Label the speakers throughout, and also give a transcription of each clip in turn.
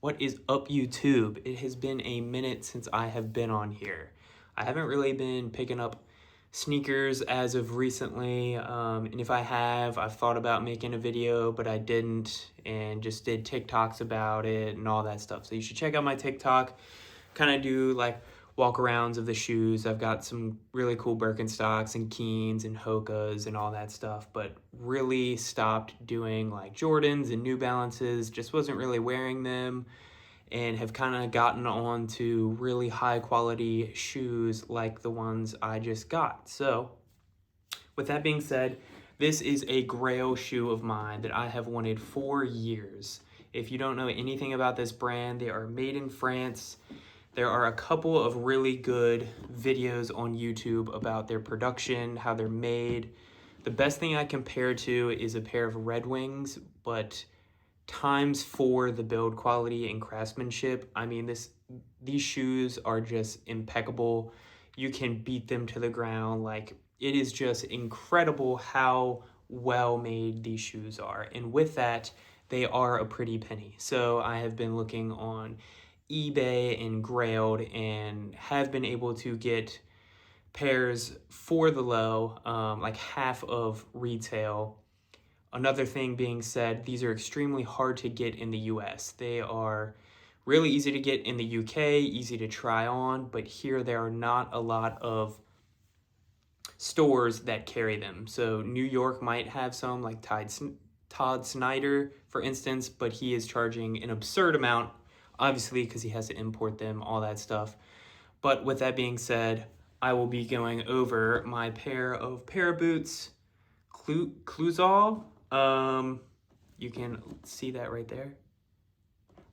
Speaker 1: What is up, YouTube? It has been a minute since I have been on here. I haven't really been picking up sneakers as of recently, and if I have, I've thought about making a video, but I didn't, and just did TikToks about it and all that stuff. So you should check out my TikTok, kind of do like walk-arounds of the shoes. I've got some really cool Birkenstocks and Keens and Hokas and all that stuff, but really stopped doing like Jordans and New Balances, just wasn't really wearing them, and have kind of gotten on to really high quality shoes like the ones I just got. So with that being said, this is a grail shoe of mine that I have wanted for years. If you don't know anything about this brand, they are made in France. There are a couple of really good videos on YouTube about their production, how they're made. The best thing I compare to is a pair of Red Wings, but ×4 the build quality and craftsmanship. I mean, these shoes are just impeccable. You can beat them to the ground. Like, it is just incredible how well made these shoes are. And with that, they are a pretty penny. So I have been looking on eBay and Grailed and have been able to get pairs for the low, like half of retail. Another thing being said, these are extremely hard to get in the US. They are really easy to get in the UK, easy to try on, but here there are not a lot of stores that carry them. So New York might have some, like Todd Snyder, for instance, but he is charging an absurd amount, obviously, because he has to import them, all that stuff. But with that being said, I will be going over my pair of Paraboots clusaz. You can see that right there.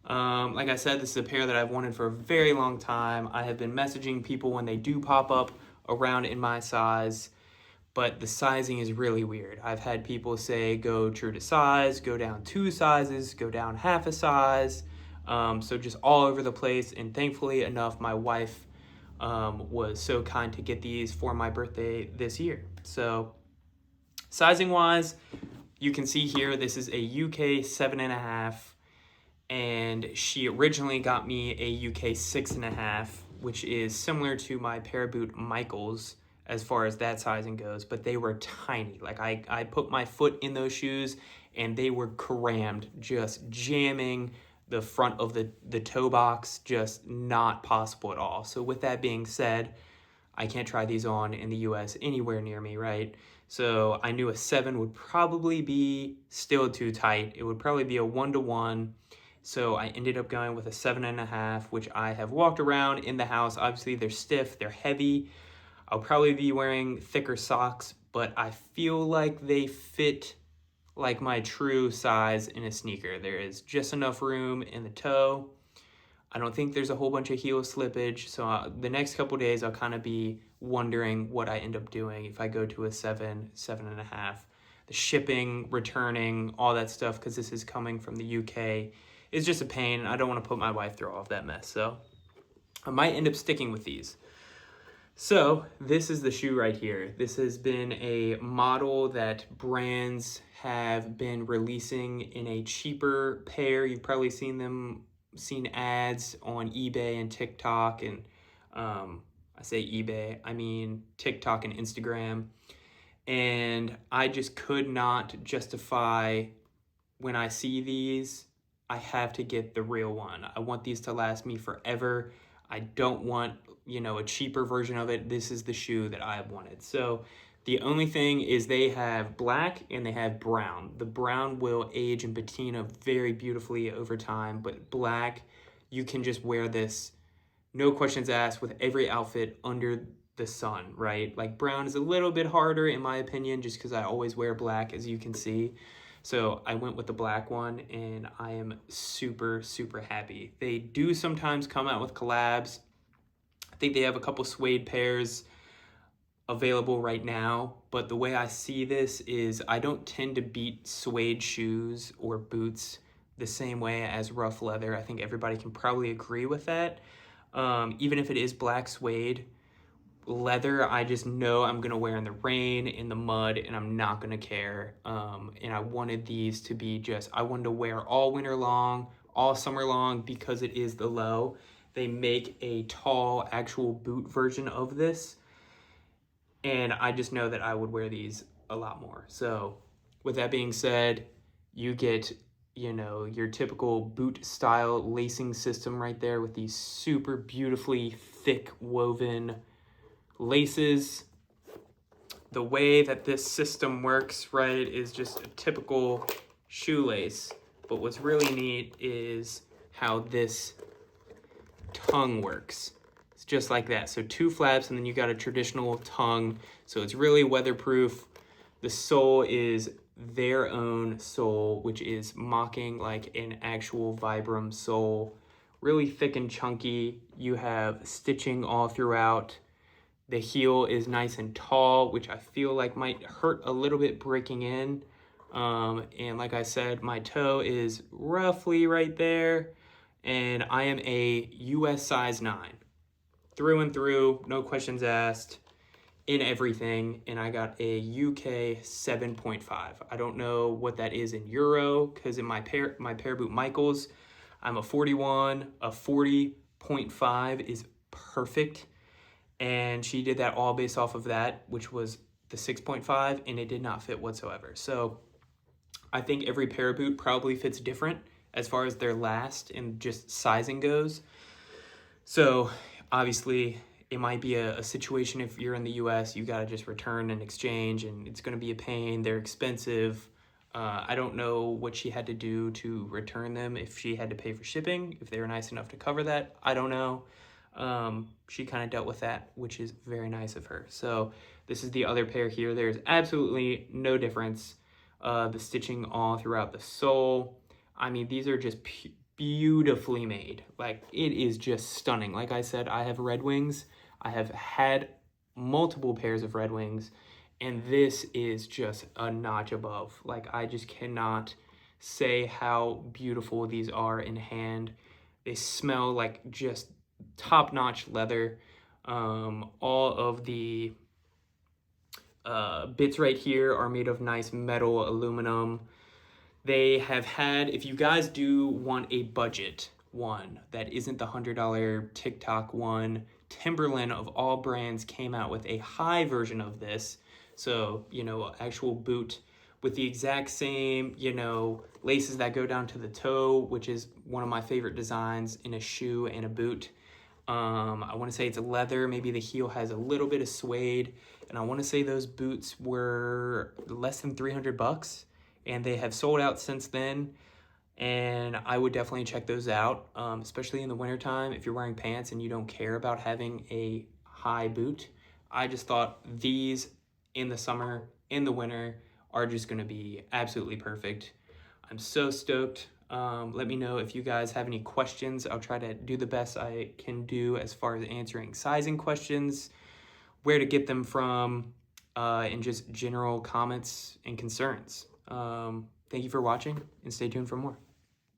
Speaker 1: Like I said, this is a pair that I've wanted for a very long time. I have been messaging people when they do pop up around in my size, but the sizing is really weird. I've had people say go true to size, go down 2 sizes, go down half a size. So just all over the place, and thankfully enough, my wife was so kind to get these for my birthday this year. So sizing wise, you can see here, this is a UK 7.5, and she originally got me a UK 6.5, which is similar to my Paraboot Michaels as far as that sizing goes, but they were tiny. Like I put my foot in those shoes and they were crammed, just jamming the front of the toe box, just not possible at all. So with that being said, I can't try these on in the US anywhere near me, right? So I knew a 7 would probably be still too tight. It would probably be a 1-to-1. So I ended up going with a 7.5, which I have walked around in the house. Obviously, they're stiff, they're heavy. I'll probably be wearing thicker socks, but I feel like they fit like my true size in a sneaker. There is just enough room in the toe. I don't think there's a whole bunch of heel slippage. So the next couple days, I'll kind of be wondering what I end up doing if I go to a 7, 7.5. The shipping, returning, all that stuff, because this is coming from the UK, is just a pain. I don't want to put my wife through all of that mess. So I might end up sticking with these. So this is the shoe right here. This has been a model that brands have been releasing in a cheaper pair. You've probably seen ads on eBay and TikTok, and I say eBay, I mean TikTok and Instagram. And I just could not justify, when I see these, I have to get the real one. I want these to last me forever. I don't want, a cheaper version of it. This is the shoe that I wanted. So the only thing is they have black and they have brown. The brown will age and patina very beautifully over time, but black, you can just wear this, no questions asked, with every outfit under the sun, right? Like, brown is a little bit harder in my opinion, just because I always wear black, as you can see. So I went with the black one, and I am super, super happy. They do sometimes come out with collabs. I think they have a couple suede pairs available right now, but the way I see this is I don't tend to beat suede shoes or boots the same way as rough leather. I think everybody can probably agree with that. Even if it is black suede, leather, I just know I'm gonna wear in the rain, in the mud, and I'm not gonna care. And I wanted these to be I wanted to wear all winter long, all summer long because it is the low. They make a tall actual boot version of this, and I just know that I would wear these a lot more. So with that being said, you get, you know, your typical boot style lacing system right there with these super beautifully thick woven laces. The way that this system works, right, is just a typical shoelace. But what's really neat is how this tongue works. It's just like that. So 2 flaps, and then you got a traditional tongue. So it's really weatherproof. The sole is their own sole, which is mocking like an actual Vibram sole. Really thick and chunky. You have stitching all throughout. The heel is nice and tall, which I feel like might hurt a little bit breaking in. And like I said, my toe is roughly right there. And I am a US size 9. Through and through, no questions asked, in everything. And I got a UK 7.5. I don't know what that is in euro, because in my Paraboot Michaels, I'm a 41. A 40.5 is perfect. And she did that all based off of that, which was the 6.5, and it did not fit whatsoever. So I think every Paraboot probably fits different as far as their last and just sizing goes. So obviously it might be a situation if you're in the US, you got to just return and exchange, and it's going to be a pain. They're expensive. I don't know what she had to do to return them, if she had to pay for shipping, if they were nice enough to cover that. I don't know. She kind of dealt with that, which is very nice of her. So this is the other pair here. There's absolutely no difference. The stitching all throughout the sole. I mean, these are just beautifully made. Like, it is just stunning. Like I said, I have Red Wings. I have had multiple pairs of Red Wings, and this is just a notch above. Like, I just cannot say how beautiful these are in hand. They smell like just top-notch leather. All of the bits right here are made of nice metal aluminum. They have had, if you guys do want a budget one that isn't the $100 TikTok one, Timberland of all brands came out with a high version of this. So, you know, actual boot with the exact same, you know, laces that go down to the toe, which is one of my favorite designs in a shoe and a boot. I want to say it's leather. Maybe the heel has a little bit of suede. And I want to say those boots were less than $300. And they have sold out since then. And I would definitely check those out, especially in the wintertime if you're wearing pants and you don't care about having a high boot. I just thought these in the summer, in the winter, are just going to be absolutely perfect. I'm so stoked. Let me know if you guys have any questions. I'll try to do the best I can do as far as answering sizing questions, where to get them from, and just general comments and concerns. Thank you for watching, and stay tuned for more.